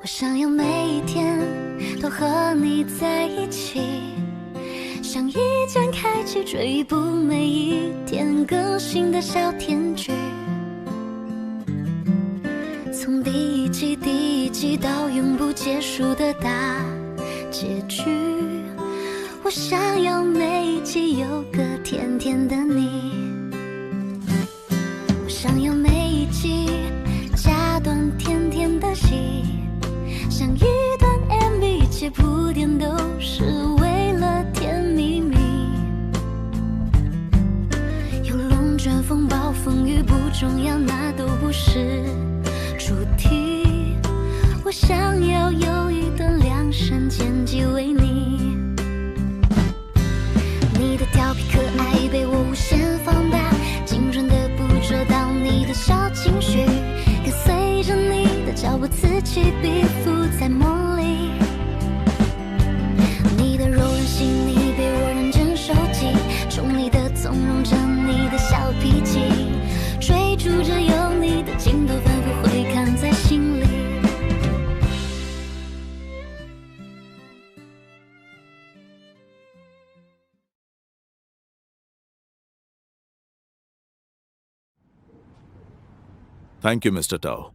想要每一天都和你在一起，像一键开启追捕每一天更新的小甜剧，从第一季到永不结束的大结局。我想要每一集有个甜甜的你，我想要每一集加段甜甜的戏，像一段 MV， 一切铺垫都是为了甜蜜蜜。有龙卷风暴风雨不重要，那都不是主题。我想要有一段量身剪辑为你，你的调皮可爱被我无限放大，精准的捕捉到你的小情绪，跟随着你的脚步此起彼伏在梦里。你的柔软细腻被我认真收集，宠你的纵容着你的小脾气，追逐着有你的镜头反复回看在心里。थैंक you mister tau.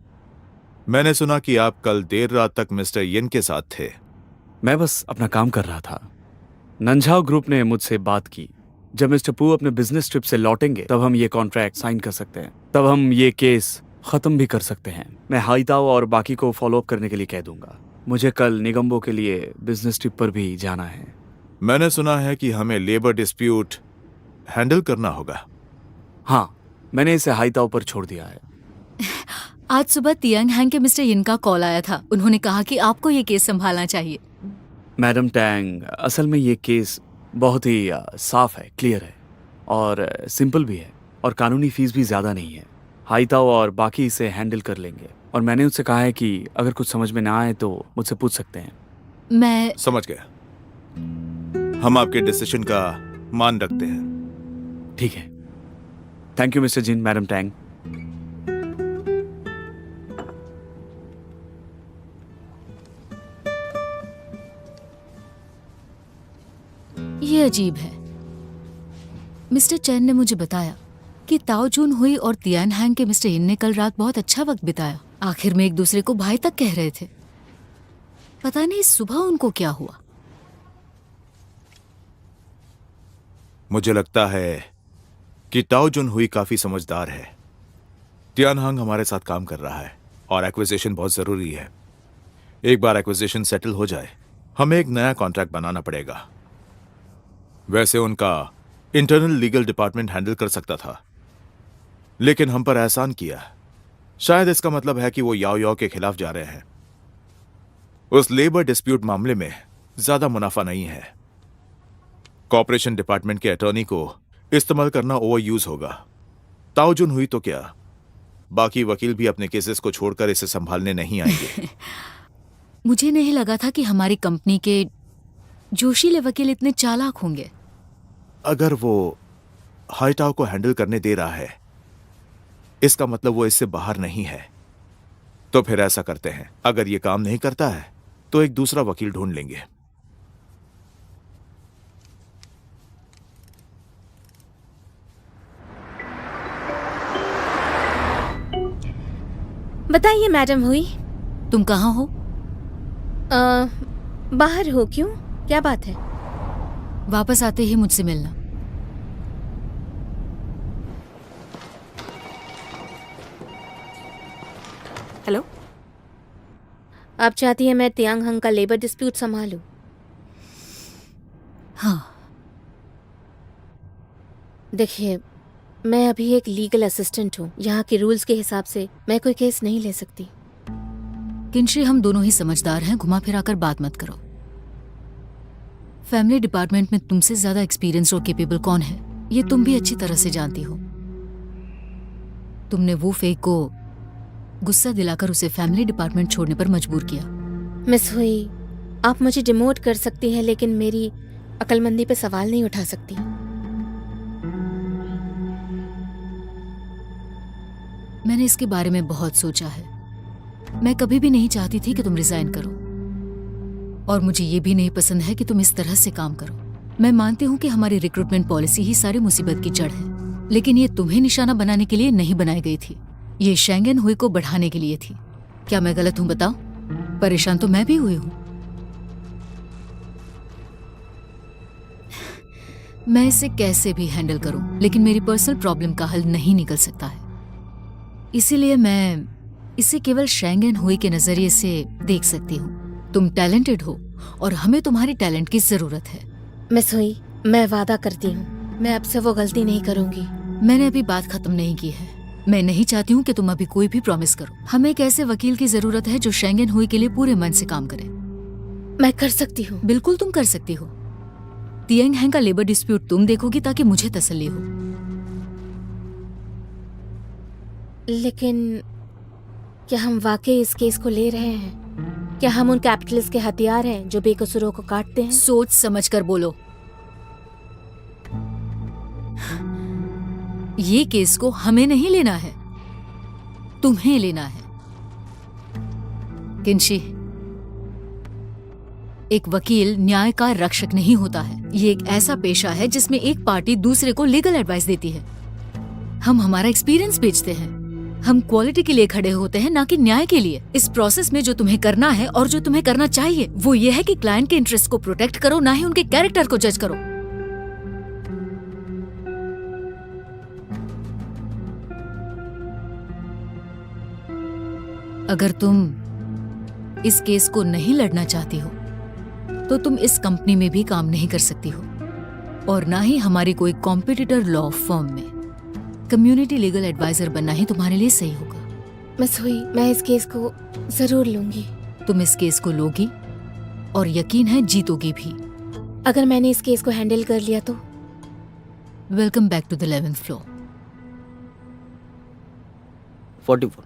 मैंने सुना कि आप कल देर रात तक मिस्टर यिन के साथ थे। मैं बस अपना काम कर रहा था। नंझाओ ग्रुप ने मुझसे बात की, जब मिस्टर पू अपने बिजनेस ट्रिप से लौटेंगे तब हम ये कॉन्ट्रैक्ट साइन कर सकते हैं, तब हम ये केस खत्म भी कर सकते हैं। मैं हाईताओ और बाकी को फॉलो अप करने के लिए कह दूंगा। मुझे कल निगम्बो के लिए बिजनेस ट्रिप पर भी जाना है। मैंने सुना है कि हमें लेबर डिस्प्यूट हैंडल करना होगा। हाँ, मैंने इसे हाईताओ पर छोड़ दिया है। आज सुबह तियांग हैंग के मिस्टर यिन का कॉल आया था। उन्होंने कहा कि आपको ये केस संभालना चाहिए। मैडम टैंग, असल में ये केस बहुत ही साफ है, क्लियर है और सिंपल भी है, और कानूनी फीस भी ज़्यादा नहीं है। हाईताओ और बाकी इसे हैंडल कर लेंगे, और मैंने उससे कहा है कि अगर कुछ समझ में ना आए तो मुझसे पूछ सकते हैं। मैं समझ गया। हम आपके डिसीजन का मान रखते हैं। ठीक है। Thank you mister Jin, madam Tang. ये अजीब है। मिस्टर चैन ने मुझे बताया कि ताओ जून हुई और तियान हैंग के मिस्टर इन ने कल रात बहुत अच्छा वक्त बिताया। आखिर में एक दूसरे को भाई तक कह रहे थे। पता नहीं सुबह उनको क्या हुआ। मुझे लगता है कि ताओ जुन हुई काफी समझदार है। तियानहांग हमारे साथ काम कर रहा है और एक्विजिशन बहुत जरूरी है। एक बार एक्विजिशन सेटल हो जाए, हमें एक नया कॉन्ट्रैक्ट बनाना पड़ेगा। वैसे उनका इंटरनल लीगल डिपार्टमेंट हैंडल कर सकता था, लेकिन हम पर एहसान किया। शायद इसका मतलब है कि वो याओ याओ के खिलाफ जा रहे हैं। उस लेबर डिस्प्यूट मामले में ज्यादा मुनाफा नहीं है। कॉर्पोरेशन डिपार्टमेंट के अटॉर्नी को इस्तेमाल करना ओवर यूज होगा। ताओ जुन हुई तो क्या, बाकी वकील भी अपने केसेस को छोड़कर इसे संभालने नहीं आएंगे। मुझे नहीं लगा था कि हमारी कंपनी के जोशीले वकील इतने चालाक होंगे। अगर वो हाईताओ को हैंडल करने दे रहा है, इसका मतलब वो इससे बाहर नहीं है। तो फिर ऐसा करते हैं, अगर ये काम नहीं करता है तो एक दूसरा वकील ढूंढ लेंगे। बताइए मैडम हुई। तुम कहाँ हो? बाहर हो? क्यों, क्या बात है? वापस आते ही मुझसे मिलना। हेलो, आप चाहती हैं मैं तियांग हंग का लेबर डिस्प्यूट संभालूं? हाँ। देखिए, मैं अभी एक लीगल असिस्टेंट हूँ। यहाँ के रूल्स के हिसाब से मैं कोई केस नहीं ले सकती। किंशी, हम दोनों ही समझदार हैं, घुमा फिरा कर बात मत करो। फैमिली डिपार्टमेंट में तुमसे ज्यादा एक्सपीरियंस और कैपेबल कौन है, ये तुम भी अच्छी तरह से जानती हो। तुमने वो फेक को गुस्सा दिलाकर उसे फैमिली डिपार्टमेंट छोड़ने पर मजबूर किया। मिस हुई, आप मुझे डिमोट कर सकती हैं, लेकिन मेरी अक्लमंदी पे सवाल नहीं उठा सकती। मैंने इसके बारे में बहुत सोचा है। मैं कभी भी नहीं चाहती थी कि तुम रिजाइन करो, और मुझे ये भी नहीं पसंद है कि तुम इस तरह से काम करो। मैं मानती हूँ कि हमारी रिक्रूटमेंट पॉलिसी ही सारी मुसीबत की जड़ है, लेकिन ये तुम्हें निशाना बनाने के लिए नहीं बनाई गई थी। ये शेंगन हुई को बढ़ाने के लिए थी। क्या मैं गलत हूँ बताओ? परेशान तो मैं भी हुई हूँ। मैं इसे कैसे भी हैंडल करूं, लेकिन मेरी पर्सनल प्रॉब्लम का हल नहीं निकल सकता है। इसीलिए मैं इसे केवल शेंगन हुई के नजरिए से देख सकती हूँ। तुम टैलेंटेड हो और हमें तुम्हारी टैलेंट की जरूरत है। मिस हुई, मैं वादा करती हूँ मैं अब से वो गलती नहीं करूंगी। मैंने अभी बात खत्म नहीं की है। मैं नहीं चाहती हूँ कि तुम अभी कोई भी प्रॉमिस करो। हमें एक ऐसे वकील की जरूरत है जो शेंगन हुई के लिए पूरे मन से काम करे। मैं कर सकती हूँ। बिल्कुल तुम कर सकती हो। तियांग हैंग का लेबर डिस्प्यूट तुम देखोगी ताकि मुझे तसल्ली हो। लेकिन क्या हम वाकई इस केस को ले रहे हैं? क्या हम उन कैपिटलिस्ट के हथियार हैं जो बेकसूरों को काटते हैं? सोच समझ कर बोलो। ये केस को हमें नहीं लेना है, तुम्हें लेना है। किंशी, एक वकील न्याय का रक्षक नहीं होता है। ये एक ऐसा पेशा है जिसमें एक पार्टी दूसरे को लीगल एडवाइस देती है। हम हमारा एक्सपीरियंस बेचते हैं। हम क्वालिटी के लिए खड़े होते हैं, ना कि न्याय के लिए। इस प्रोसेस में जो तुम्हें करना है और जो तुम्हें करना चाहिए वो ये है कि क्लाइंट के इंटरेस्ट को प्रोटेक्ट करो, ना ही उनके कैरेक्टर को जज करो। अगर तुम इस केस को नहीं लड़ना चाहती हो तो तुम इस कंपनी में भी काम नहीं कर सकती हो, और ना ही हमारी कोई कॉम्पिटिटर लॉ फर्म में। कम्युनिटी लीगल एडवाइजर बनना ही तुम्हारे लिए सही होगा। मिस हुई, मैं इस केस को जरूर लूंगी। तुम इस केस को लोगी और यकीन है जीतोगी भी। अगर मैंने इस केस को हैंडल कर लिया तो? Welcome back to the 11th floor. 44।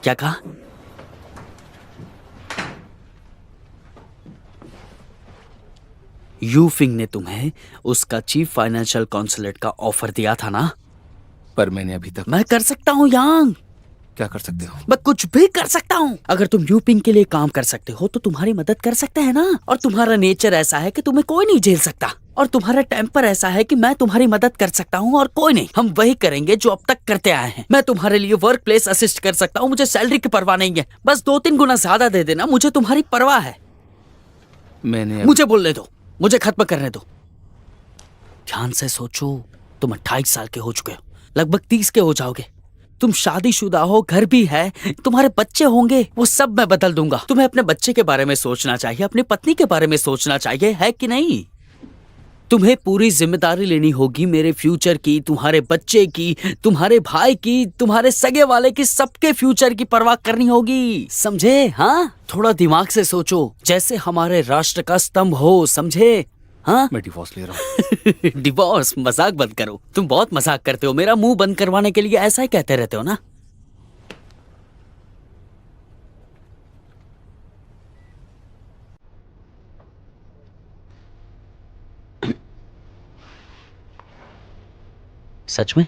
क्या कहा? यूफिंग ने तुम्हें उसका चीफ फाइनेंशियल काउंसलर का ऑफर दिया था ना? पर मैंने अभी तक। मैं कर सकता हूँ यांग। क्या कर सकते हो? मैं कुछ भी कर सकता हूँ। अगर तुम यूपिंग के लिए काम कर सकते हो तो तुम्हारी मदद कर सकते हैं ना। और तुम्हारा नेचर ऐसा है कि तुम्हें कोई नहीं झेल सकता, और तुम्हारा टेम्पर ऐसा है कि मैं तुम्हारी मदद कर सकता हूँ और कोई नहीं। हम वही करेंगे जो अब तक करते आए हैं। मैं तुम्हारे लिए वर्क प्लेस असिस्ट कर सकता हूँ। मुझे सैलरी की परवाह नहीं है, बस 2-3 गुना ज्यादा दे देना। मुझे तुम्हारी परवाह है। मुझे बोलने दो, मुझे खत्म करने दो। ध्यान से सोचो, तुम 28 साल के हो चुके हो, लगभग 30 के हो जाओगे। तुम शादीशुदा हो, घर भी है, तुम्हारे बच्चे होंगे। वो सब मैं बदल दूंगा। तुम्हें अपने बच्चे के बारे में सोचना चाहिए, अपनी पत्नी के बारे में सोचना चाहिए, है कि नहीं? तुम्हें पूरी जिम्मेदारी लेनी होगी मेरे फ्यूचर की, तुम्हारे बच्चे की, तुम्हारे भाई की, तुम्हारे सगे वाले की, सबके फ्यूचर की परवाह करनी होगी, समझे? हाँ, थोड़ा दिमाग से सोचो, जैसे हमारे राष्ट्र का स्तंभ हो, समझे? हाँ? मैं डिवोर्स ले रहा हूँ। डिवोर्स? मजाक बंद करो। तुम बहुत मजाक करते हो। मेरा मुंह बंद करवाने के लिए ऐसा ही कहते रहते हो ना। सच में?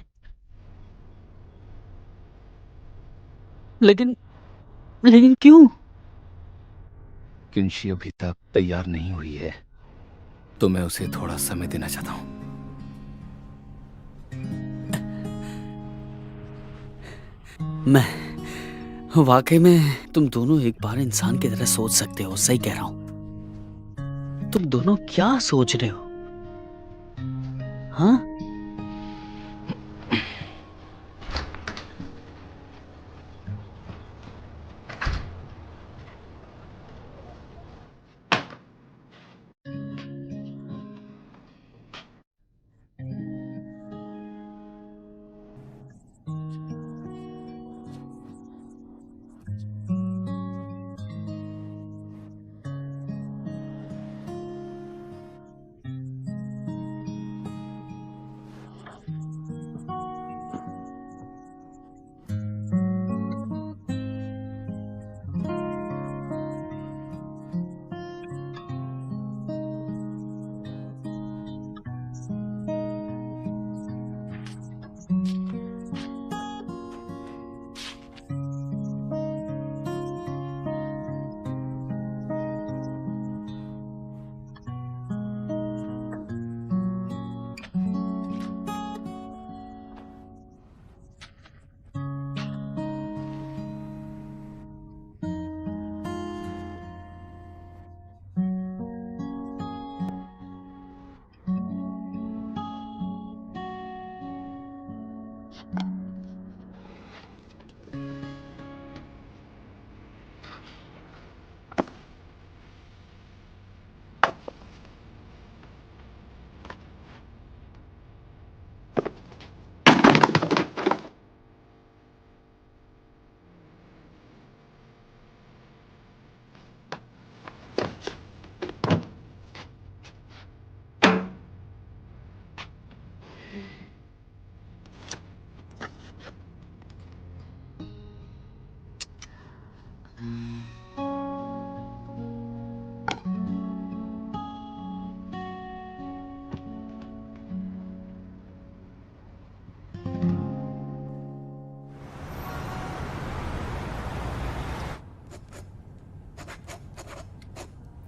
लेकिन क्यों? किंशी अभी तक तैयार नहीं हुई है, तो मैं उसे थोड़ा समय देना चाहता हूँ। मैं वाकई में, तुम दोनों एक बार इंसान की तरह सोच सकते हो। सही कह रहा हूं। तुम दोनों क्या सोच रहे हो? हाँ?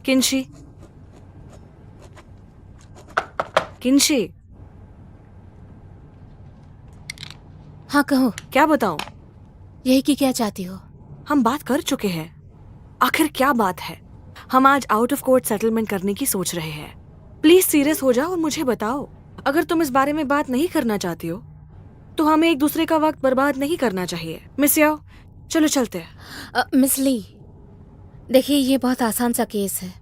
किंशी, किंशी, हाँ कहो, क्या बताऊं? यही कि क्या चाहती हो? हम बात कर चुके हैं। आखिर क्या बात है? हम आज आउट ऑफ कोर्ट सेटलमेंट करने की सोच रहे हैं। प्लीज सीरियस हो जाओ और मुझे बताओ। अगर तुम इस बारे में बात नहीं करना चाहती हो तो हमें एक दूसरे का वक्त बर्बाद नहीं करना चाहिए। मिस याओ, चलो चलते हैं। मिस ली, देखिए ये बहुत आसान सा केस है।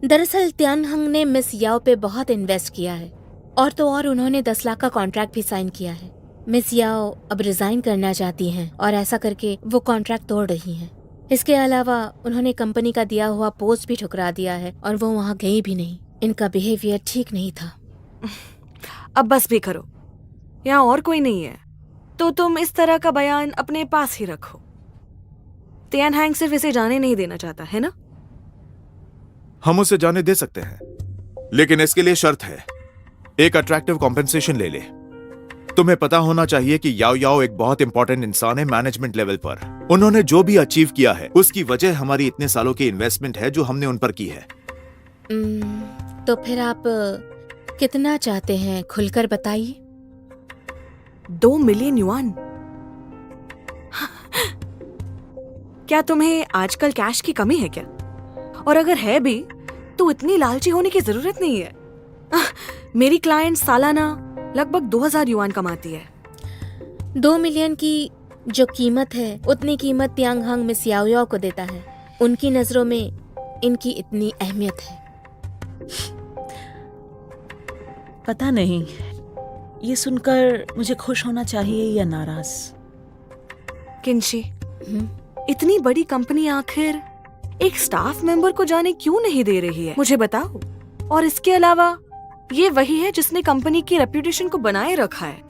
दरअसल त्यानहंग ने मिस याओ पे बहुत इन्वेस्ट किया है और तो और उन्होंने 10 लाख का कॉन्ट्रैक्ट भी साइन किया है। मिस याओ अब रिजाइन करना चाहती हैं और ऐसा करके वो कॉन्ट्रैक्ट तोड़ रही हैं। इसके अलावा उन्होंने कंपनी का दिया हुआ पोस्ट भी ठुकरा दिया है और वो वहाँ गई भी नहीं। इनका बिहेवियर ठीक नहीं था। अब बस भी करो, यहाँ और कोई नहीं है तो तुम इस तरह का बयान अपने पास ही रखो। त्यानहंग सिर्फ इसे जाने नहीं देना चाहता है ना? हम उसे जाने दे सकते हैं, लेकिन इसके लिए शर्त है, एक अट्रैक्टिव कॉम्पेंसेशन ले ले। तुम्हें पता होना चाहिए कि याओ याओ एक बहुत इंपॉर्टेंट इंसान है मैनेजमेंट लेवल पर। उन्होंने जो भी अचीव किया है उसकी वजह हमारी इतने सालों की इन्वेस्टमेंट है जो हमने उन पर की है। तो फिर आप कितना चाहते हैं, खुलकर बताइए। 2 मिलियन युआन। क्या तुम्हें आजकल कैश की कमी है क्या? और अगर है भी तो इतनी लालची होने की जरूरत नहीं है। मेरी क्लाइंट सालाना लगभग 2000 युआन कमाती है। 2 मिलियन की जो कीमत है उतनी कीमत त्यानहंग मिस याओ याओ को देता है। उनकी नजरों में इनकी इतनी अहमियत है। पता नहीं ये सुनकर मुझे खुश होना चाहिए या नाराज। किंशी, इतनी बड़ी कंपनी आखिर एक स्टाफ मेंबर को जाने क्यों नहीं दे रही है, मुझे बताओ। और इसके अलावा ये वही है जिसने कंपनी की रेप्यूटेशन को बनाए रखा है।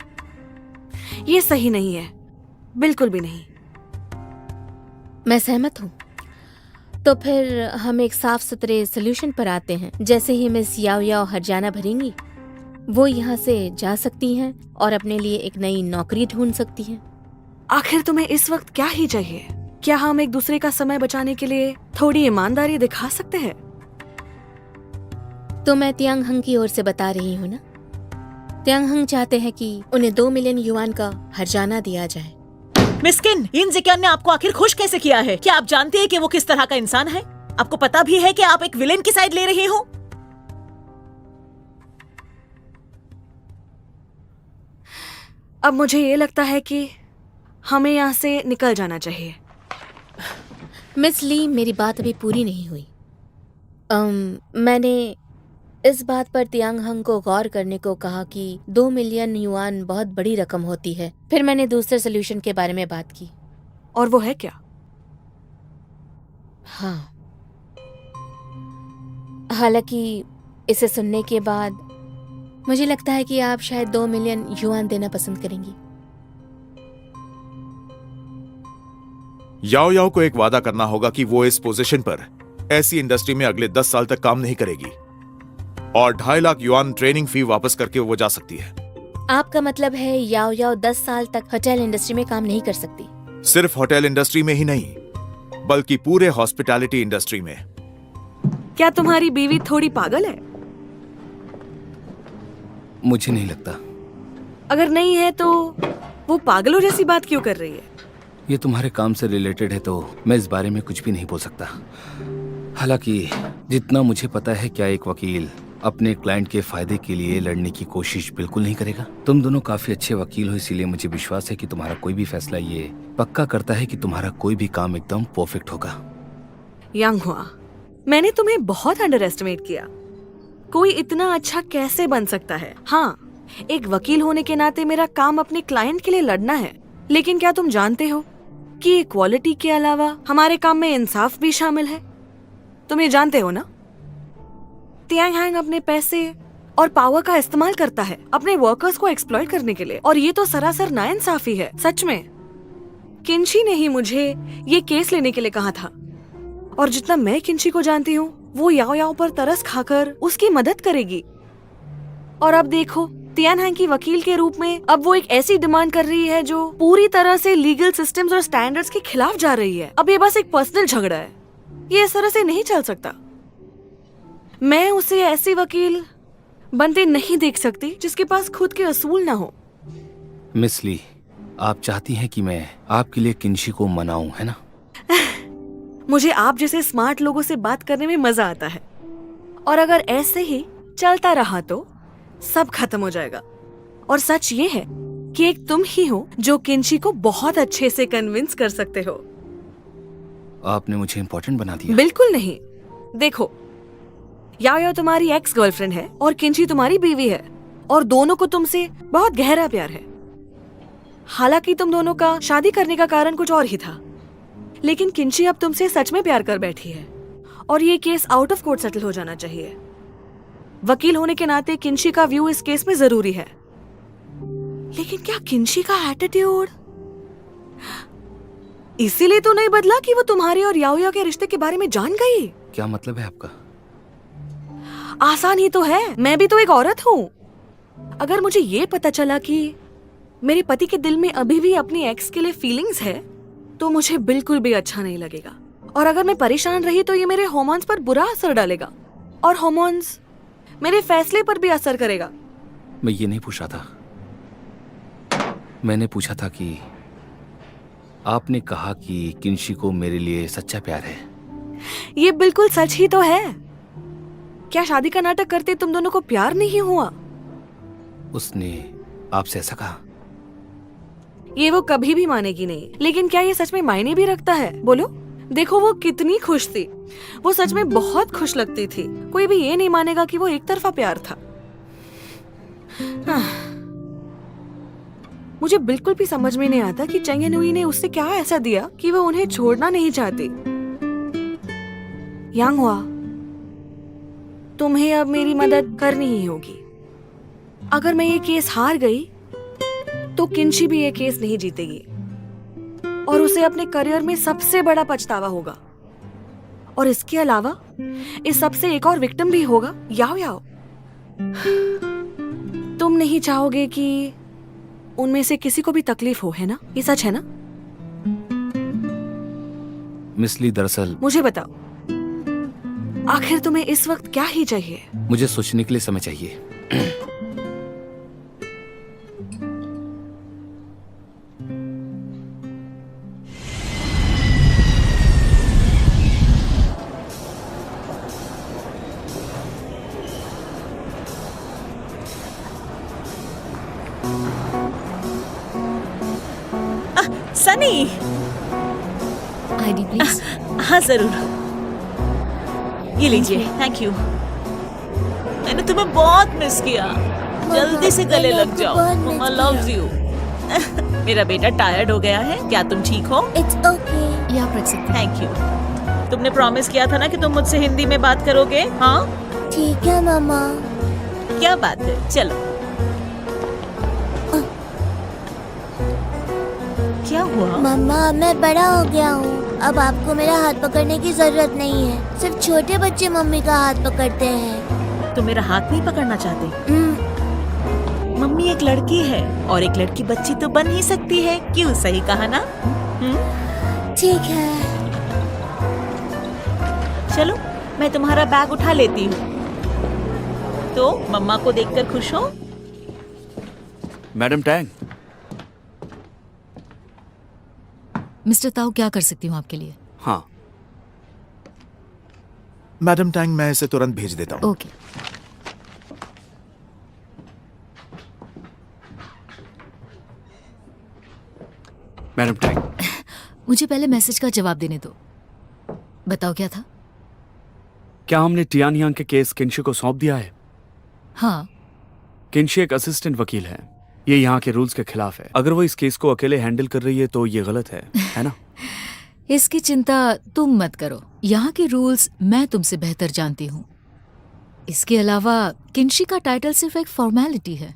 ये सही नहीं है, बिल्कुल भी नहीं। मैं सहमत हूँ। तो फिर हम एक साफ सुथरे सोल्यूशन पर आते हैं। जैसे ही मिस याओ याओ हर्जाना भरेंगी वो यहाँ से जा सकती हैं और अपने लिए एक नई नौकरी ढूंढ सकती हैं। आखिर तुम्हें इस वक्त क्या ही चाहिए? क्या हम एक दूसरे का समय बचाने के लिए थोड़ी ईमानदारी दिखा सकते हैं? तो मैं त्यानहंग की ओर से बता रही हूँ ना। त्यानहंग चाहते हैं कि उन्हें 2 मिलियन युआन का हर्जाना दिया जाए। मिस्किन, इन जिक्यान ने आपको आखिर खुश कैसे किया है? क्या आप जानते हैं कि वो किस तरह का इंसान है? आपको पता भी है कि आप एक विलेन की साइड ले रहे हो? अब मुझे ये लगता है कि हमें यहाँ से निकल जाना चाहिए। मिस ली, मेरी बात अभी पूरी नहीं हुई। मैंने इस बात पर त्यानहंग को गौर करने को कहा कि 2 मिलियन युआन बहुत बड़ी रकम होती है। फिर मैंने दूसरे सोल्यूशन के बारे में बात की। और वो है क्या? हाँ, हालांकि इसे सुनने के बाद मुझे लगता है कि आप शायद 2 मिलियन युआन देना पसंद करेंगी। याओ याओ को एक वादा करना होगा कि वो इस पोजीशन पर ऐसी इंडस्ट्री में अगले 10 साल तक काम नहीं करेगी और 2.5 लाख युआन ट्रेनिंग फी वापस करके वो जा सकती है। आपका मतलब है याओ याओ 10 साल तक होटल इंडस्ट्री में काम नहीं कर सकती? सिर्फ होटल इंडस्ट्री में ही नहीं बल्कि पूरे हॉस्पिटैलिटी इंडस्ट्री में। क्या तुम्हारी बीवी थोड़ी पागल है? मुझे नहीं लगता। अगर नहीं है तो वो पागलों जैसी बात क्यों कर रही है? ये तुम्हारे काम से रिलेटेड है तो मैं इस बारे में कुछ भी नहीं बोल सकता। हालांकि जितना मुझे पता है, क्या एक वकील अपने क्लाइंट के फायदे के लिए लड़ने की कोशिश बिल्कुल नहीं करेगा। तुम दोनों काफी अच्छे वकील हो, इसीलिए मुझे विश्वास है कि तुम्हारा कोई भी फैसला ये पक्का करता है कि तुम्हारा कोई भी काम एकदम परफेक्ट होगा। यांग हुआ, मैंने तुम्हें बहुत अंडर एस्टिमेट किया। कोई इतना अच्छा कैसे बन सकता है? हाँ, एक वकील होने के नाते मेरा काम अपने क्लाइंट के लिए लड़ना है, लेकिन क्या तुम जानते हो कि इक्वालिटी के अलावा हमारे काम में इंसाफ भी शामिल है? तुम ये जानते हो ना? त्यानहंग अपने पैसे और पावर का इस्तेमाल करता है अपने वर्कर्स को एक्सप्लॉइट करने के लिए, और ये तो सरासर नाइंसाफी है। सच में किंशी ने ही मुझे ये केस लेने के लिए कहा था, और जितना मैं किंशी को जानती हूँ वो याओ याओ पर तरस खाकर उसकी मदद करेगी। और अब देखो, तियानहांग की वकील के रूप में अब वो एक ऐसी डिमांड कर रही है जो पूरी तरह से लीगल सिस्टम्स और स्टैंडर्ड्स के खिलाफ जा रही है। अब ये बस एक पर्सनल झगड़ा है, ये इस तरह से नहीं चल सकता। मैं उसे ऐसी वकील बनते नहीं देख सकती जिसके पास खुद के असूल ना हो। मिस ली, आप चाहती हैं कि मैं आपके लिए किंशी को मनाऊं, है ना? मुझे आप जैसे स्मार्ट लोगों से बात करने में मजा आता है, और अगर ऐसे ही चलता रहा तो सब खत्म हो जाएगा। और सच ये है कि एक तुम ही हो जो किंशी को बहुत अच्छे से कन्विंस कर सकते हो। आपने मुझे इम्पोर्टेंट बना दिया। बिल्कुल नहीं। देखो, याओ याओ तुम्हारी एक्स गर्लफ्रेंड है और किंशी तुम्हारी बीवी है, और दोनों को तुमसे बहुत गहरा प्यार है। हालांकि तुम दोनों का शादी करने का कारण कुछ और ही था, लेकिन किंशी अब तुमसे सच में प्यार कर बैठी है, और ये case out of court settle हो जाना चाहिए। वकील होने के नाते किंशी का व्यू इस केस में जरूरी है, लेकिन क्या किंशी का एटीट्यूड इसीलिए तो नहीं बदला कि वो तुम्हारे और याओ याओ के रिश्ते के बारे में जान गई? क्या मतलब है आपका? आसान ही तो है, मैं भी तो एक औरत हूँ। अगर मुझे ये पता चला कि मेरे पति के दिल में अभी भी अपनी एक्स के लिए फीलिंग्स है, तो मुझे बिल्कुल भी अच्छा नहीं लगेगा। और अगर मैं परेशान रही तो ये मेरे हार्मोन्स पर बुरा असर डालेगा, और हार्मोन्स मेरे फैसले पर भी असर करेगा। मैं ये नहीं पूछा था। मैंने पूछा था कि आपने कहा कि किंशी को मेरे लिए सच्चा प्यार है। ये बिल्कुल सच ही तो है। क्या शादी का नाटक करते तुम दोनों को प्यार नहीं हुआ? उसने आपसे ऐसा कहा? ये वो कभी भी मानेगी नहीं, लेकिन क्या ये सच में मायने भी रखता है? बोलो। देखो वो कितनी खुश थी, वो सच में बहुत खुश लगती थी। कोई भी ये नहीं मानेगा कि वो एक तरफा प्यार था। मुझे बिल्कुल भी समझ में नहीं आता कि चेंग एन हुई ने उससे क्या ऐसा दिया कि वो उन्हें छोड़ना नहीं चाहती। यांग हुआ, तुम्हें अब मेरी मदद करनी ही होगी। अगर मैं ये केस हार गई तो किंशी भी ये केस नहीं जीतेगी, और उसे अपने करियर में सबसे बड़ा पछतावा होगा। और इसके अलावा इस सबसे एक और विक्टिम भी होगा, याओ याओ। तुम नहीं चाहोगे कि उनमें से किसी को भी तकलीफ हो, है ना? ये सच है ना? मिस ली, दरअसल मुझे बताओ, आखिर तुम्हें इस वक्त क्या ही चाहिए? मुझे सोचने के लिए समय चाहिए। Sunny, ID please. हाँ जरूर, ये लीजिए। Thank you. मैंने तुम्हें बहुत मिस किया। जल्दी से गले लग जाओ। मम्मा लव्स यू। मेरा बेटा टायर्ड हो गया है। क्या तुम ठीक हो? It's okay. ये आप रख सकते हैं। Thank you. तुमने प्रॉमिस किया था ना कि तुम मुझसे हिंदी में बात करोगे। हाँ ठीक है मामा। क्या बात है, चलो। क्या हुआ? मम्मा, मैं बड़ा हो गया हूँ, अब आपको मेरा हाथ पकड़ने की जरूरत नहीं है। सिर्फ छोटे बच्चे मम्मी का हाथ पकड़ते हैं। तुम मेरा हाथ नहीं पकड़ना चाहते? मम्मी एक लड़की है और एक लड़की बच्ची तो बन ही सकती है। क्यों, सही कहा ना? ठीक है। चलो, मैं तुम्हारा बैग उठा लेती हूँ। तो मम्मा को देखकर खुश हो? मैडम टैंग, मिस्टर ताऊ, क्या कर सकती हूँ आपके लिए? हाँ, मैडम टैंग, मैं इसे तुरंत भेज देता हूँ। ओके। मैडम टैंग, मुझे पहले मैसेज का जवाब देने दो। बताओ क्या था? क्या हमने टियानयांग के केस किंशी को सौंप दिया है? हाँ। किंशी एक असिस्टेंट वकील है। ये यहाँ के रूल्स के खिलाफ है। अगर वो इस केस को अकेले हैंडल कर रही है तो ये गलत है ना? इसकी चिंता तुम मत करो, यहाँ के रूल्स मैं तुमसे बेहतर जानती हूँ। इसके अलावा किंशी का टाइटल सिर्फ एक फॉर्मेलिटी है।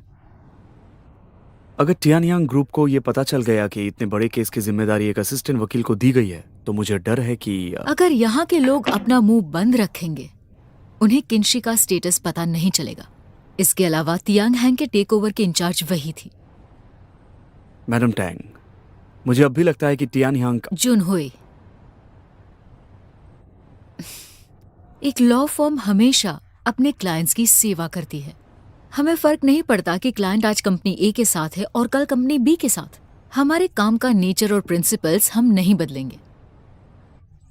अगर टियानयांग ग्रुप को ये पता चल गया कि इतने बड़े केस की जिम्मेदारी एक असिस्टेंट वकील को दी गई है, तो मुझे डर है कि अगर यहाँ के लोग अपना मुंह बंद रखेंगे, उन्हें किंशी का स्टेटस पता नहीं चलेगा। इसके अलावा तियांग हैंग के टेक ओवर के इंचार्ज वही थी। मैडम टैंग, मुझे अब भी लगता है कि टियानयांग जुनहुई, एक लॉ फर्म हमेशा अपने क्लाइंट्स की सेवा करती है। हमें फर्क नहीं पड़ता कि क्लाइंट आज कंपनी ए के साथ है और कल कंपनी बी के साथ। हमारे काम का नेचर और प्रिंसिपल्स हम नहीं बदलेंगे।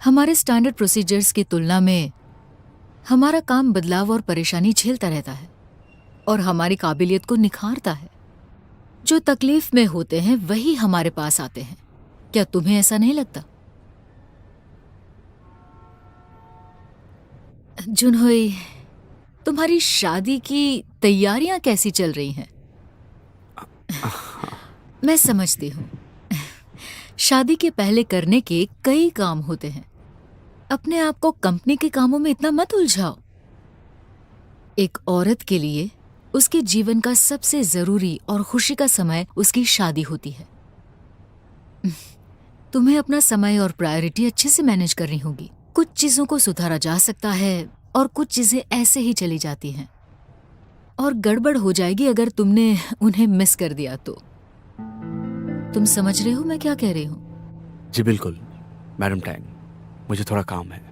हमारे स्टैंडर्ड प्रोसीजर्स की तुलना में हमारा काम बदलाव और परेशानी झेलता रहता है और हमारी काबिलियत को निखारता है। जो तकलीफ में होते हैं वही हमारे पास आते हैं। क्या तुम्हें ऐसा नहीं लगता? जुनहुई, तुम्हारी शादी की तैयारियां कैसी चल रही हैं? मैं समझती हूँ, शादी के पहले करने के कई काम होते हैं। अपने आप को कंपनी के कामों में इतना मत उलझाओ। एक औरत के लिए उसके जीवन का सबसे जरूरी और खुशी का समय उसकी शादी होती है। तुम्हें अपना समय और प्रायोरिटी अच्छे से मैनेज करनी होगी। कुछ चीजों को सुधारा जा सकता है और कुछ चीजें ऐसे ही चली जाती हैं और गड़बड़ हो जाएगी अगर तुमने उन्हें मिस कर दिया तो। तुम समझ रहे हो मैं क्या कह रही हूँ? जी बिल्कुल मैडम टैंग, मुझे थोड़ा काम है।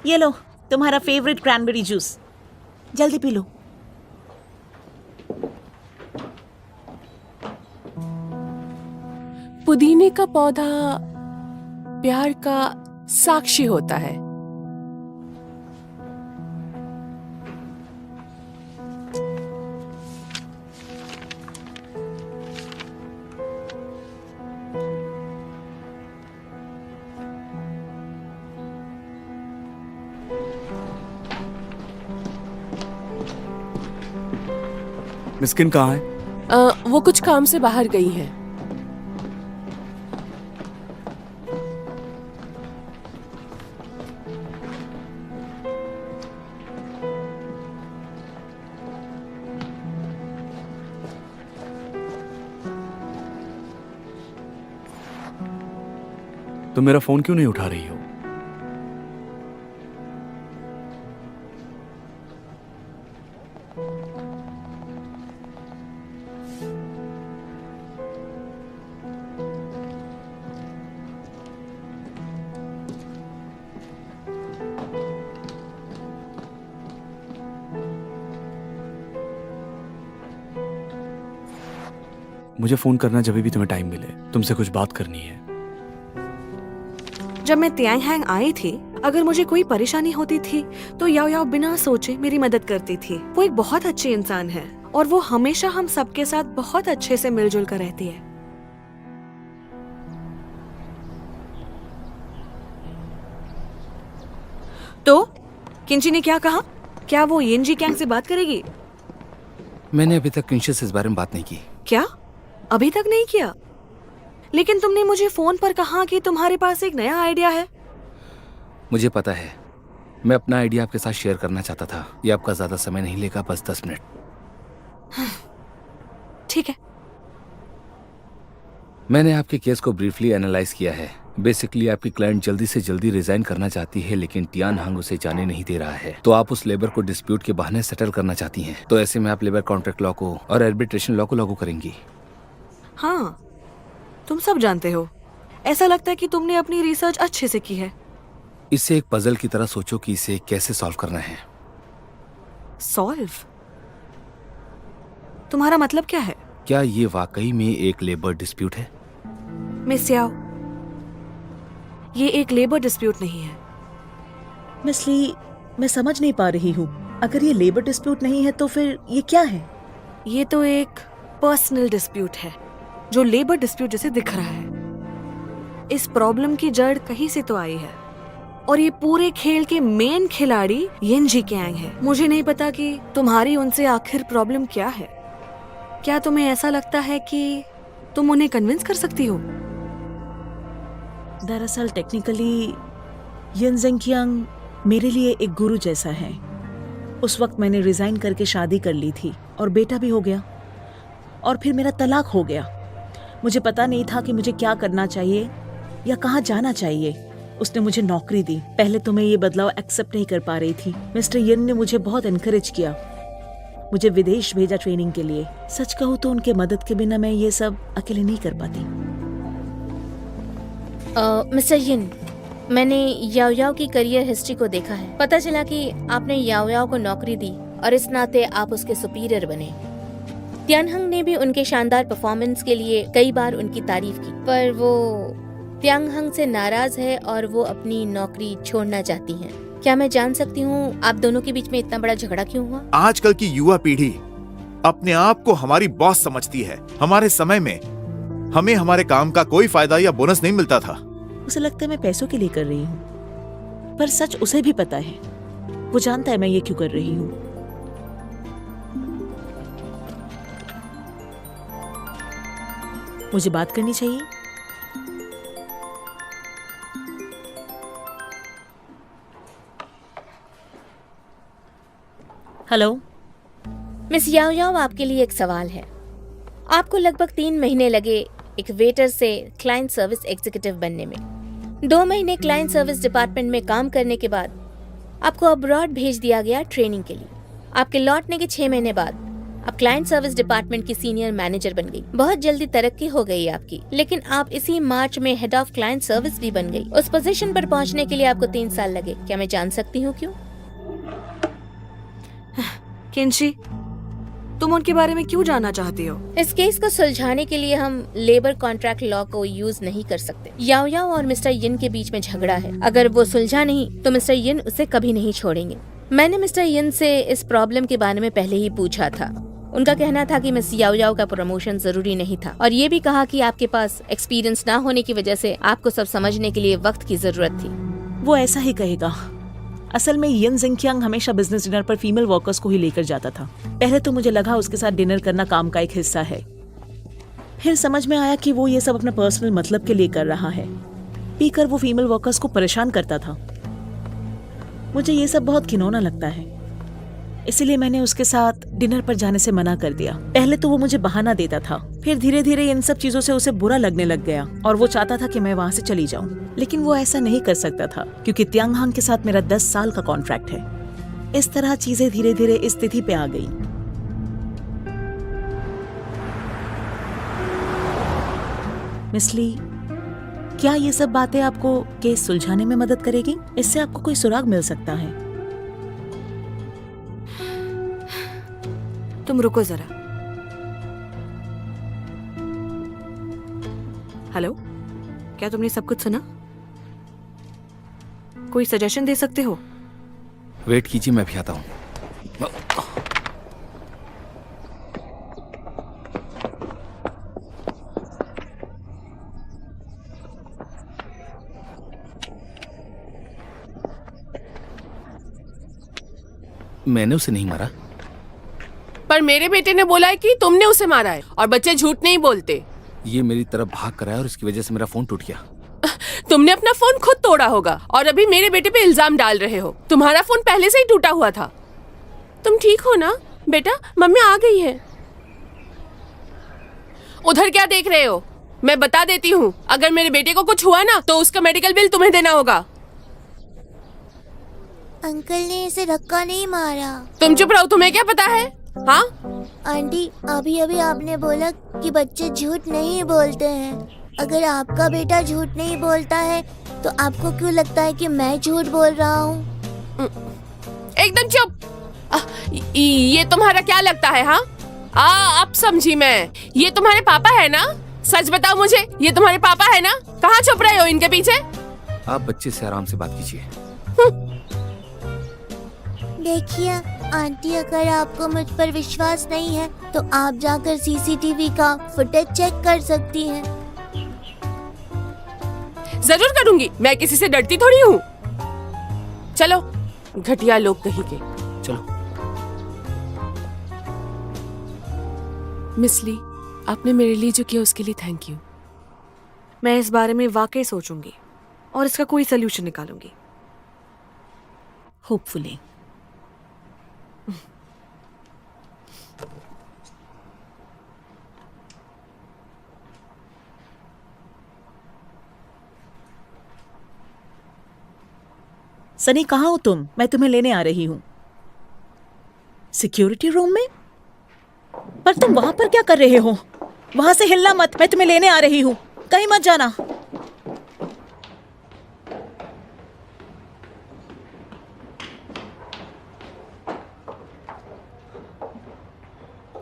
ये लो तुम्हारा फेवरेट क्रैनबेरी जूस, जल्दी पी लो। पुदीने का पौधा प्यार का साक्षी होता है। मिस्किन कहाँ है? वो कुछ काम से बाहर गई है। तुम मेरा फोन क्यों नहीं उठा रही हो? मुझे फोन करना जब भी तुम्हें टाइम मिले, तुमसे कुछ बात करनी है। जब मैं तियांग हैंग आई थी, अगर मुझे कोई परेशानी होती थी तो याओ याओ बिना सोचे मेरी मदद करती थी। वो एक बहुत अच्छी इंसान है और वो हमेशा हम सबके साथ बहुत अच्छे से मिलजुल कर रहती है। तो किंची ने क्या कहा? क्या वो येनजी कैंग से बात करेगी? मैंने अभी तक किंशी से इस बारे में बात नहीं की। क्या अभी तक नहीं किया? लेकिन तुमने मुझे फोन पर कहा कि तुम्हारे पास एक नया आइडिया है। मुझे पता है, मैं अपना आइडिया आपके साथ शेयर करना चाहता था। ये आपका ज्यादा समय नहीं लेगा, बस 10 मिनट। ठीक है। मैंने आपके केस को ब्रीफली एनालाइज किया है। बेसिकली आपकी क्लाइंट जल्दी से जल्दी रिजाइन करना चाहती है, लेकिन टियान हांग उसे जाने नहीं दे रहा है। तो आप उस लेबर को डिस्प्यूट के बहाने सेटल करना चाहती हैं। तो ऐसे में आप लेबर कॉन्ट्रैक्ट लॉ को और आर्बिट्रेशन लॉ को लागू करेंगी। हाँ, तुम सब जानते हो। ऐसा लगता है कि तुमने अपनी रिसर्च अच्छे से की है। इसे एक पजल की तरह सोचो कि इसे कैसे सॉल्व करना है। सॉल्व? तुम्हारा मतलब क्या है? क्या ये वाकई में एक लेबर डिस्प्यूट है? मिस याओ, ये एक लेबर डिस्प्यूट नहीं है। मिस ली, मैं समझ नहीं पा रही हूँ। अगर ये लेबर डिस्प्यूट नहीं है तो फिर ये क्या है? ये तो एक पर्सनल डिस्प्यूट है जो लेबर डिस्प्यूट जैसे दिख रहा है। इस प्रॉब्लम की जड़ कहीं से तो आई है और ये पूरे खेल के मेन खिलाड़ी यिन जिक्यांग है। मुझे नहीं पता कि तुम्हारी उनसे आखिर प्रॉब्लम क्या है। क्या तुम्हें ऐसा लगता है कि तुम उन्हें कन्विंस कर सकती हो? दरअसल टेक्निकली यिन जिक्यांग मेरे लिए एक गुरु जैसा है। उस वक्त मैंने रिजाइन करके शादी कर ली थी और बेटा भी हो गया और फिर मेरा तलाक हो गया। मुझे पता नहीं था कि मुझे क्या करना चाहिए या कहाँ जाना चाहिए। उसने मुझे नौकरी दी। पहले तो मैं ये बदलाव एक्सेप्ट नहीं कर पा रही थी। मिस्टर यिन ने मुझे बहुत एनकरेज किया, मुझे विदेश भेजा ट्रेनिंग के लिए। सच कहूँ तो उनके मदद के बिना मैं ये सब अकेले नहीं कर पाती। मिस्टर यिन, मैंने याओ याओ की करियर हिस्ट्री को देखा है। पता चला कि आपने याओ याओ को नौकरी दी और इस नाते आप उसके सुपीरियर बने। त्यानहंग ने भी उनके शानदार परफॉर्मेंस के लिए कई बार उनकी तारीफ की, पर वो त्यानहंग से नाराज है और वो अपनी नौकरी छोड़ना चाहती हैं। क्या मैं जान सकती हूँ आप दोनों के बीच में इतना बड़ा झगड़ा क्यों हुआ? आजकल की युवा पीढ़ी अपने आप को हमारी बॉस समझती है। हमारे समय में हमें हमारे काम का कोई फायदा या बोनस नहीं मिलता था। उसे लगता है मैं पैसों के लिए कर रही हूँ, पर सच उसे भी पता है। वो जानता है मैं ये क्यों कर रही हूँ। मुझे बात करनी चाहिए। हेलो मिस याओ याओ, आपके लिए एक सवाल है। आपको लगभग 3 महीने लगे एक वेटर से क्लाइंट सर्विस एग्जीक्यूटिव बनने में। 2 महीने क्लाइंट सर्विस डिपार्टमेंट में काम करने के बाद आपको अब्रॉड भेज दिया गया ट्रेनिंग के लिए। आपके लौटने के 6 महीने बाद आप क्लाइंट सर्विस डिपार्टमेंट की सीनियर मैनेजर बन गई। बहुत जल्दी तरक्की हो गई आपकी, लेकिन आप इसी मार्च में हेड ऑफ क्लाइंट सर्विस भी बन गई। उस पोजीशन पर पहुंचने के लिए आपको 3 साल लगे। क्या मैं जान सकती हूँ क्यों? केंशी, तुम उनके बारे में क्यों जानना चाहती हो? इस केस को सुलझाने के लिए हम लेबर कॉन्ट्रैक्ट लॉ को यूज नहीं कर सकते। याओ याओ और मिस्टर यिन के बीच में झगड़ा है। अगर वो सुलझा नहीं तो मिस्टर यिन उसे कभी नहीं छोड़ेंगे। मैंने मिस्टर यिन से इस प्रॉब्लम के बारे में पहले ही पूछा था। उनका कहना था कि मिस याओ याओ का प्रमोशन जरूरी नहीं था और ये भी कहा कि आपके पास एक्सपीरियंस ना होने की वजह से आपको सब समझने के लिए वक्त की जरूरत थी। वो ऐसा ही कहेगा। असल में यिन जिक्यांग हमेशा बिजनेस डिनर पर फीमेल वर्कर्स को ही लेकर जाता था। पहले तो मुझे लगा उसके साथ डिनर करना काम का एक हिस्सा है, फिर समझ में आया कि वो ये सब अपना पर्सनल मतलब के लिए कर रहा है। पीकर वो फीमेल वर्कर्स को परेशान करता था। मुझे ये सब बहुत घिनौना लगता है, इसीलिए मैंने उसके साथ डिनर पर जाने से मना कर दिया। पहले तो वो मुझे बहाना देता था, फिर धीरे धीरे इन सब चीजों से उसे बुरा लगने लग गया और वो चाहता था कि मैं वहाँ से चली जाऊँ। लेकिन वो ऐसा नहीं कर सकता था क्योंकि त्यानहंग के साथ मेरा 10 साल का कॉन्ट्रैक्ट है। इस तरह चीजें धीरे धीरे इस स्थिति पे आ गई। मिस ली, क्या ये सब बातें आपको केस सुलझाने में मदद करेगी? इससे आपको कोई सुराग मिल सकता है। तुम रुको जरा। हेलो, क्या तुमने सब कुछ सुना? कोई सजेशन दे सकते हो? वेट कीजिए, मैं भी आता हूँ। मैंने उसे नहीं मारा। पर मेरे बेटे ने बोला है कि तुमने उसे मारा है और बच्चे झूठ नहीं बोलते। ये मेरी तरफ भाग कर आया और इसकी वजह से मेरा फोन टूट गया। तुमने अपना फोन खुद तोड़ा होगा और अभी मेरे बेटे पे इल्जाम डाल रहे हो। तुम्हारा फोन पहले से ही टूटा हुआ था। तुम ठीक हो ना बेटा? मम्मी आ गई है। उधर क्या देख रहे हो? मैं बता देती हूँ, अगर मेरे बेटे को कुछ हुआ ना तो उसका मेडिकल बिल तुम्हें देना होगा। अंकल ने इसे धक्का नहीं मारा। तुम चुप रहो, तुम्हें क्या पता है? हाँ आंटी, अभी अभी आपने बोला कि बच्चे झूठ नहीं बोलते हैं। अगर आपका बेटा झूठ नहीं बोलता है तो आपको क्यों लगता है कि मैं झूठ बोल रहा हूँ? एकदम चुप। ये तुम्हारा क्या लगता है? हाँ, अब समझी मैं। ये तुम्हारे पापा है ना? सच बताओ मुझे, ये तुम्हारे पापा है ना? कहाँ छुप रहे हो इनके पीछे? आप बच्चे से आराम से बात कीजिए। देखिए आंटी, अगर आपको मुझ पर विश्वास नहीं है तो आप जाकर सीसीटीवी का फुटेज चेक कर सकती हैं। जरूर करूंगी, मैं किसी से डरती थोड़ी हूँ। चलो, घटिया लोग कहीं के। चलो। मिस ली, आपने मेरे लिए जो किया उसके लिए थैंक यू। मैं इस बारे में वाकई सोचूंगी और इसका कोई सोल्यूशन निकालूंगी। होपफुली। सनी, कहाँ हो तुम? मैं तुम्हें लेने आ रही हूँ। सिक्योरिटी रूम में? पर तुम वहां पर क्या कर रहे हो? वहां से हिलना मत, मैं तुम्हें लेने आ रही हूँ, कहीं मत जाना।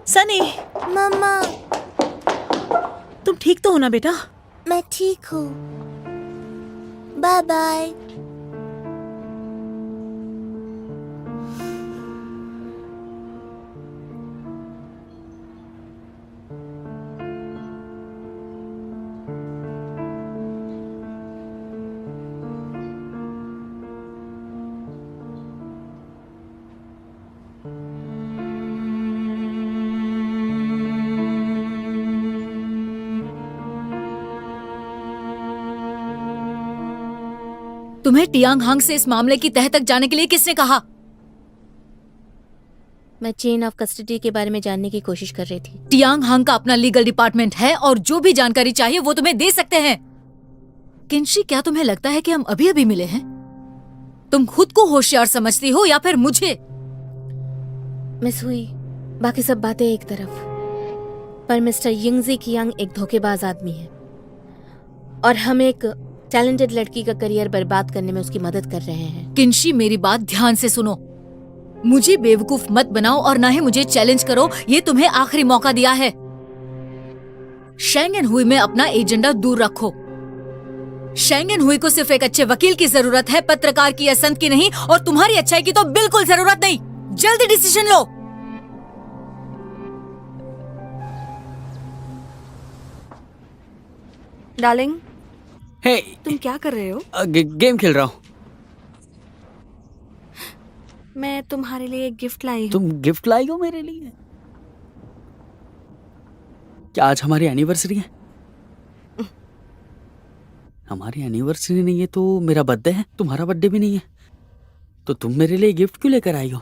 सनी, मम्मा, तुम ठीक तो हो ना बेटा? मैं ठीक हूँ। Bye bye. तुम्हें टियांग हांग से इस मामले की तह तक जाने के लिए किसने कहा? मैं चेन ऑफ कस्टडी के बारे में जानने की कोशिश कर रही थी। टियांग हांग का अपना लीगल डिपार्टमेंट है और जो भी जानकारी चाहिए वो तुम्हें दे सकते हैं। किंशी, क्या तुम्हें लगता है कि हम अभी अभी मिले हैं? तुम खुद को होशियार समझती हो या फिर मुझे? मिस हुई, बाकी सब बातें एक तरफ, पर मिस्टर यिंगजी कियांग एक धोखेबाज आदमी है और हम एक टैलेंटेड लड़की का करियर बर्बाद करने में उसकी मदद कर रहे हैं। किंशी, मेरी बात ध्यान से सुनो। मुझे बेवकूफ मत बनाओ और ना ही मुझे चैलेंज करो। ये तुम्हें आखिरी मौका दिया है। शेंगन हुई में अपना एजेंडा दूर रखो। शेंगन हुई को सिर्फ एक अच्छे वकील की जरूरत है, पत्रकार की या संत की नहीं, और तुम्हारी अच्छाई की तो बिल्कुल जरूरत नहीं। जल्दी डिसीजन लो। डार्लिंग, हे, तुम क्या कर रहे हो? गेम खेल रहा हूँ। मैं तुम्हारे लिए एक गिफ्ट लाई हूँ। तुम गिफ्ट लाई हो मेरे लिए? क्या आज हमारी एनिवर्सरी है? हमारी एनिवर्सरी नहीं है तो मेरा बर्थडे है, तुम्हारा बर्थडे भी नहीं है, तो तुम मेरे लिए गिफ्ट क्यों लेकर आई हो?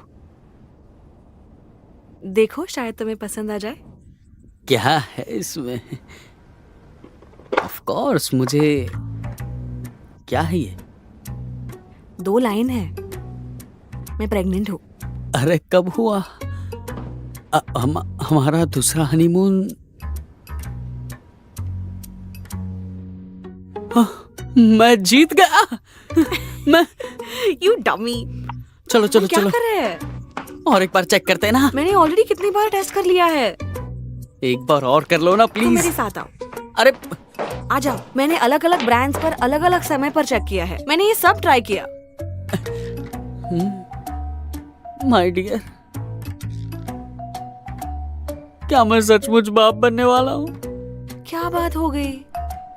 देखो, शायद तुम्हें पसंद आ जाए। क्या है इसमें? ऑफ कोर्स, मुझे क्या है ये? 2 लाइन है। मैं प्रेग्नेंट हूँ। अरे कब हुआ? हमारा दूसरा हनीमून। मैं जीत गया। मैं यू डमी। चलो चलो क्या चलो, कर रहे हैं? और एक बार चेक करते हैं ना। मैंने ऑलरेडी कितनी बार टेस्ट कर लिया है। एक बार और कर लो ना तुम मेरे प्लीज। साथ आओ। अरे आ जाओ। मैंने अलग अलग ब्रांड्स पर अलग अलग समय पर चेक किया है। मैंने ये सब ट्राई किया। माय डियर, क्या मैं सचमुच बाप बनने वाला हूँ? क्या बात हो गई?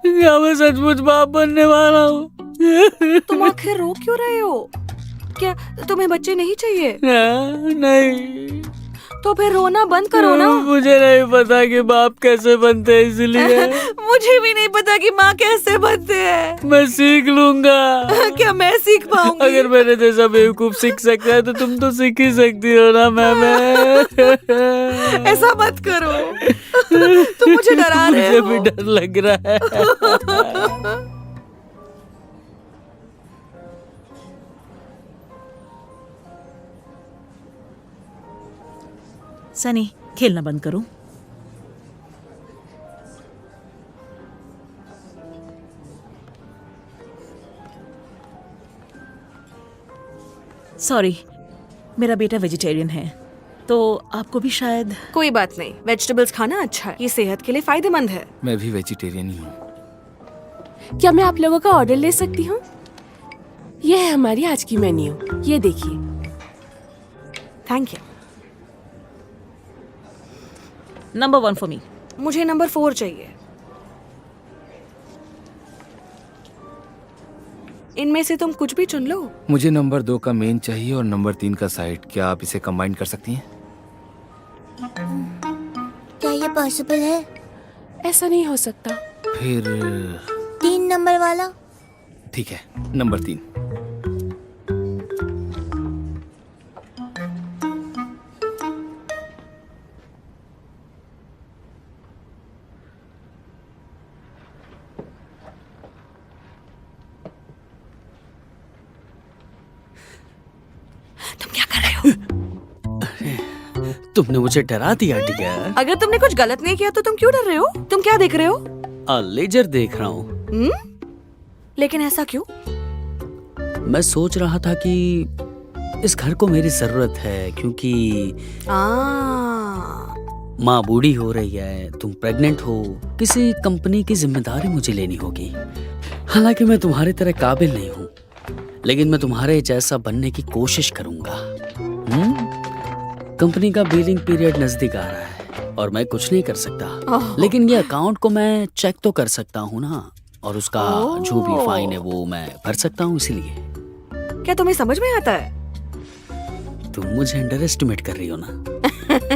क्या मैं सचमुच बाप बनने वाला हूँ? तुम आखिर रो क्यों रहे हो? क्या तुम्हें बच्चे नहीं चाहिए? नहीं, तो फिर रोना बंद करो ना। मुझे नहीं पता कि बाप कैसे बनते हैं, इसलिए मुझे भी नहीं पता कि माँ कैसे बनते हैं। मैं सीख लूंगा। क्या मैं सीख पाऊंगी? अगर मेरे जैसा बेवकूफ सीख सकता है तो तुम तो सीख ही सकती हो ना मैम। ऐसा मत करो। तुम मुझे डरा रहे हो। मुझे भी डर लग रहा है। सनी, खेलना बंद करो। सॉरी, मेरा बेटा वेजिटेरियन है। तो आपको भी शायद। कोई बात नहीं, वेजिटेबल्स खाना अच्छा है, ये सेहत के लिए फायदेमंद है। मैं भी वेजिटेरियन ही हूँ। क्या मैं आप लोगों का ऑर्डर ले सकती हूँ? ये है हमारी आज की मेन्यू, ये देखिए। Thank you. Number 1 for me. मुझे नंबर 4 चाहिए। इनमें से तुम कुछ भी चुन लो। मुझे नंबर 2 का मेन चाहिए और नंबर 3 का साइड। क्या आप इसे कंबाइन कर सकती हैं? क्या ये पॉसिबल है? ऐसा नहीं हो सकता। फिर 3 नंबर वाला। ठीक है, नंबर 3। तुम क्या कर रहे हो? तुमने मुझे डरा दिया डियर। अगर तुमने कुछ गलत नहीं किया तो तुम क्यों डर रहे हो? तुम क्या देख रहे हो? लेजर देख रहा हूँ। लेकिन ऐसा क्यों? मैं सोच रहा था कि इस घर को मेरी जरूरत है, क्योंकि माँ बूढ़ी हो रही है, तुम प्रेग्नेंट हो, किसी कंपनी की जिम्मेदारी मुझे लेनी होगी। हालांकि मैं तुम्हारी तरह काबिल नहीं हूँ, लेकिन मैं तुम्हारे जैसा बनने की कोशिश करूंगा। कंपनी का बिलिंग पीरियड नजदीक आ रहा है और मैं कुछ नहीं कर सकता, लेकिन ये अकाउंट को मैं चेक तो कर सकता हूँ ना, और उसका जो भी फाइन है वो मैं भर सकता हूँ। इसीलिए क्या तुम्हें समझ में आता है? तुम मुझे अंडर एस्टिमेट कर रही हो ना।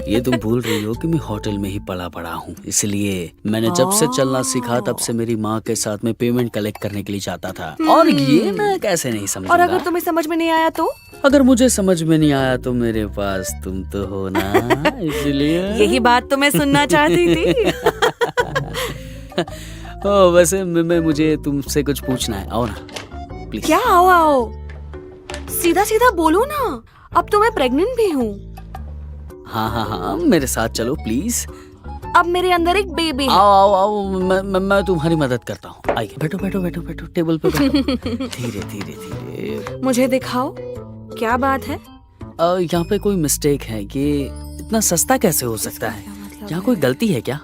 ये तुम भूल रही हो कि मैं होटल में ही पड़ा हूँ, इसलिए मैंने जब से चलना सीखा तब से मेरी माँ के साथ में पेमेंट कलेक्ट करने के लिए जाता था, और ये मैं कैसे नहीं समझूंगा। और अगर तुम्हें समझ में नहीं आया तो? अगर मुझे समझ में नहीं आया तो मेरे पास तुम तो हो ना, इसलिए यही बात तो मैं सुनना चाहती थी। वैसे मुझे तुमसे कुछ पूछना है, आओ ना प्लीज। क्या आओ आओ? सीधा सीधा बोलो ना, अब तो मैं प्रेग्नेंट भी हूँ। हाँ, मेरे साथ चलो प्लीज। अब मेरे अंदर एक बेबी है। आओ, मैं तुम्हारी मदद करता हूँ। आइए, बैठो टेबल पे बैठो। धीरे। मुझे दिखाओ, क्या बात है? यहाँ पे कोई मिस्टेक है? ये इतना सस्ता कैसे हो सकता है? यहाँ कोई गलती है क्या?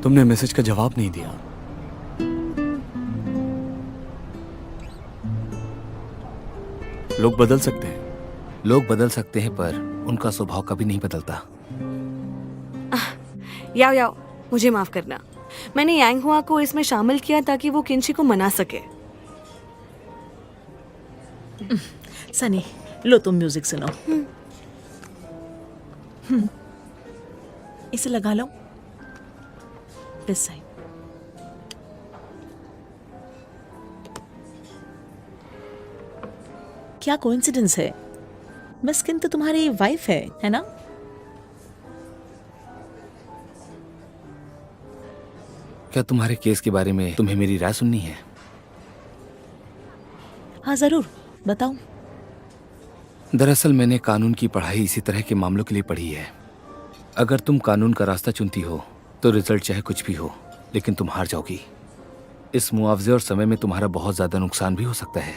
तुमने मैसेज का जवाब नहीं दिया। लोग बदल सकते हैं। लोग बदल सकते हैं, पर उनका स्वभाव कभी नहीं बदलता। याओ, मुझे माफ करना। मैंने यांग हुआ को इसमें शामिल किया ताकि वो किंची को मना सके। सनी, लो तुम म्यूजिक सुनो। इसे लगा लो दिस साइड। क्या कोइंसिडेंस है, मिस किन तो तुम्हारी वाइफ है ना? क्या तुम्हारे केस के बारे में तुम्हें मेरी राय सुननी है? हाँ जरूर, बताओ। दरअसल मैंने कानून की पढ़ाई इसी तरह के मामलों के लिए पढ़ी है। अगर तुम कानून का रास्ता चुनती हो तो रिजल्ट चाहे कुछ भी हो, लेकिन तुम हार जाओगी। इस मुआवजे और समय में तुम्हारा बहुत ज्यादा नुकसान भी हो सकता है।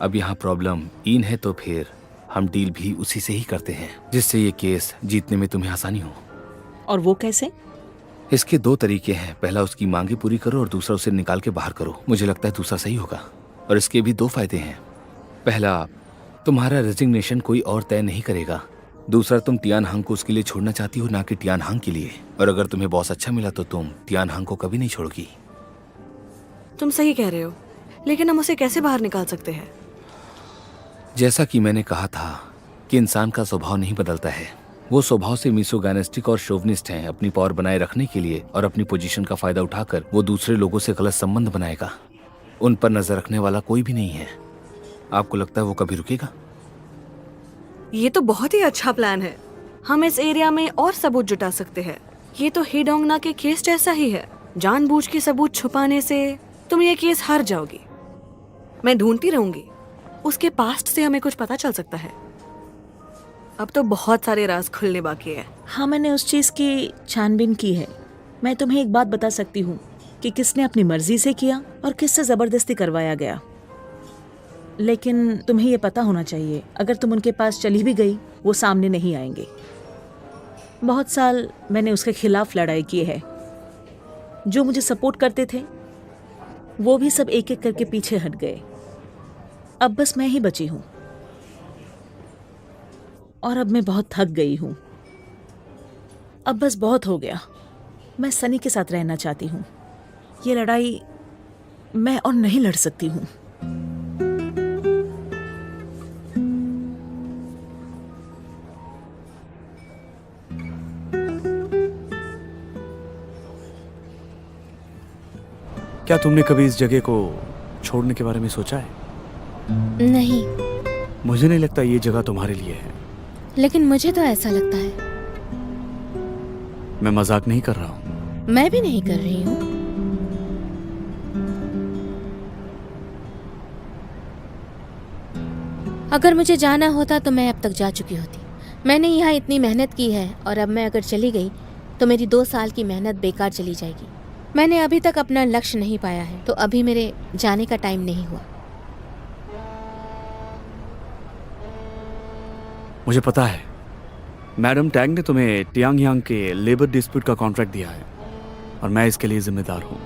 अब यहाँ प्रॉब्लम इन है तो फिर हम डील भी उसी से ही करते हैं, जिससे ये केस जीतने में तुम्हें आसानी हो। और वो कैसे? इसके 2 तरीके हैं। पहला, उसकी मांगे पूरी करो, और दूसरा, उसे निकाल के बाहर करो। मुझे लगता है दूसरा सही होगा, और इसके भी 2 फायदे हैं। पहला, तुम्हारा रेजिग्नेशन कोई और तय नहीं करेगा। दूसरा, तुम टियान हांग को उसके लिए छोड़ना चाहती हो, ना कि टियान हांग के लिए। और अगर तुम्हें बॉस अच्छा मिला तो तुम टियान हांग को कभी नहीं छोड़ोगी। तुम सही कह रहे हो, लेकिन हम उसे कैसे बाहर निकाल सकते हैं? जैसा कि मैंने कहा था, कि इंसान का स्वभाव नहीं बदलता है। वो स्वभाव से मिसोगैनिस्टिक और शोवनिस्ट हैं। अपनी पावर बनाए रखने के लिए और अपनी पोजीशन का फायदा उठाकर वो दूसरे लोगों से गलत संबंध बनाएगा। उन पर नजर रखने वाला कोई भी नहीं है। आपको लगता है वो कभी रुकेगा? ये तो बहुत ही अच्छा प्लान है। हम इस एरिया में और सबूत जुटा सकते हैं। ये तो हिडोंगना के केस जैसा ही है। जानबूझ के सबूत छुपाने से तुम ये केस हार जाओगी। मैं ढूंढती रहूंगी। उसके पास्ट से हमें कुछ पता चल सकता है। अब तो बहुत सारे राज खुलने बाकी है। हाँ, मैंने उस चीज की छानबीन की है। मैं तुम्हें एक बात बता सकती हूँ कि किसने अपनी मर्जी से किया और किससे जबरदस्ती करवाया गया। लेकिन तुम्हें ये पता होना चाहिए, अगर तुम उनके पास चली भी गई वो सामने नहीं आएंगे। बहुत साल मैंने उसके खिलाफ लड़ाई की है। जो मुझे सपोर्ट करते थे वो भी सब एक एक करके पीछे हट गए। अब बस मैं ही बची हूं और अब मैं बहुत थक गई हूं। अब बस बहुत हो गया। मैं सनी के साथ रहना चाहती हूं। ये लड़ाई मैं और नहीं लड़ सकती हूं। क्या तुमने कभी इस जगह को छोड़ने के बारे में सोचा है? नहीं, मुझे नहीं लगता ये जगह तुम्हारे लिए है। लेकिन मुझे तो ऐसा लगता है। मैं मजाक नहीं कर रहा हूँ। मैं भी नहीं कर रही हूँ। अगर मुझे जाना होता तो मैं अब तक जा चुकी होती। मैंने यहाँ इतनी मेहनत की है और अब मैं अगर चली गई तो मेरी 2 साल की मेहनत बेकार चली जाएगी। मैंने अभी तक अपना लक्ष्य नहीं पाया है, तो अभी मेरे जाने का टाइम नहीं हुआ। मुझे पता है, मैडम टैंग ने तुम्हें टियांगयांग के लेबर डिस्प्यूट का कॉन्ट्रैक्ट दिया है और मैं इसके लिए जिम्मेदार हूँ।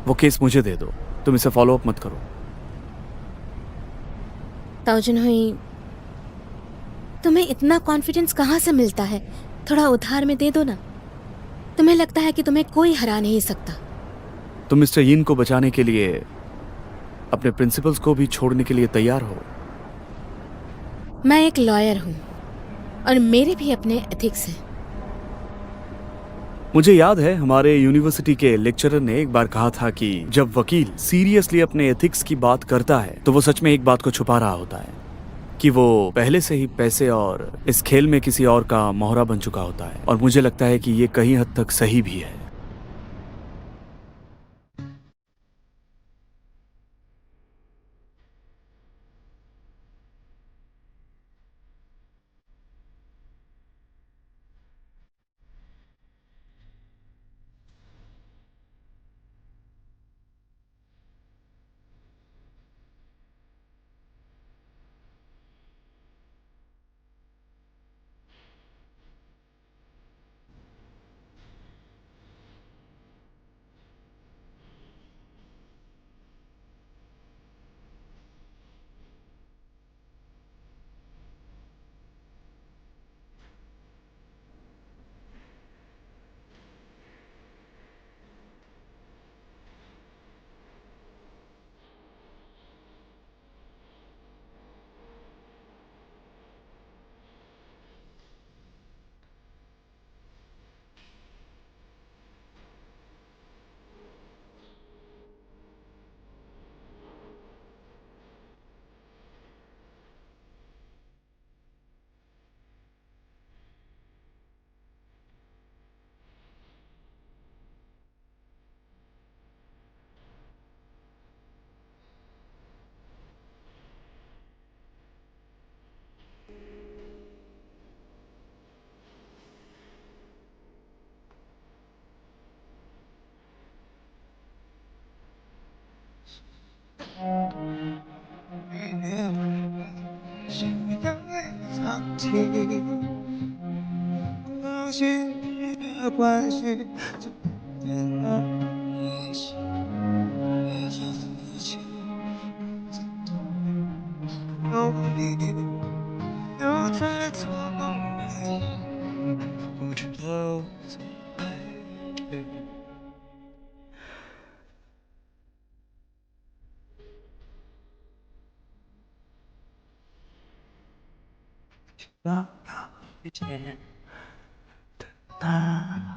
वो केस मुझे दे दो, तुम इसे फॉलो अप मत करो। ताओजुन हुई, तुम्हें इतना कॉन्फिडेंस कहाँ से मिलता है? थोड़ा उधार में दे दो ना। तुम्हें लगता है कि तुम्हें कोई हरा नहीं सकता। तुम मिस्टर यिन को बचाने के लिए अपने प्रिंसिपल्स को भी छोड़ने के लिए तैयार हो? मैं एक लॉयर हूँ और मेरे भी अपने एथिक्स हैं। मुझे याद है हमारे यूनिवर्सिटी के लेक्चरर ने एक बार कहा था कि जब वकील सीरियसली अपने एथिक्स की बात करता है तो वो सच में एक बात को छुपा रहा होता है कि वो पहले से ही पैसे और इस खेल में किसी और का मोहरा बन चुका होता है। और मुझे लगता है कि ये कहीं हद तक सही भी है। Ta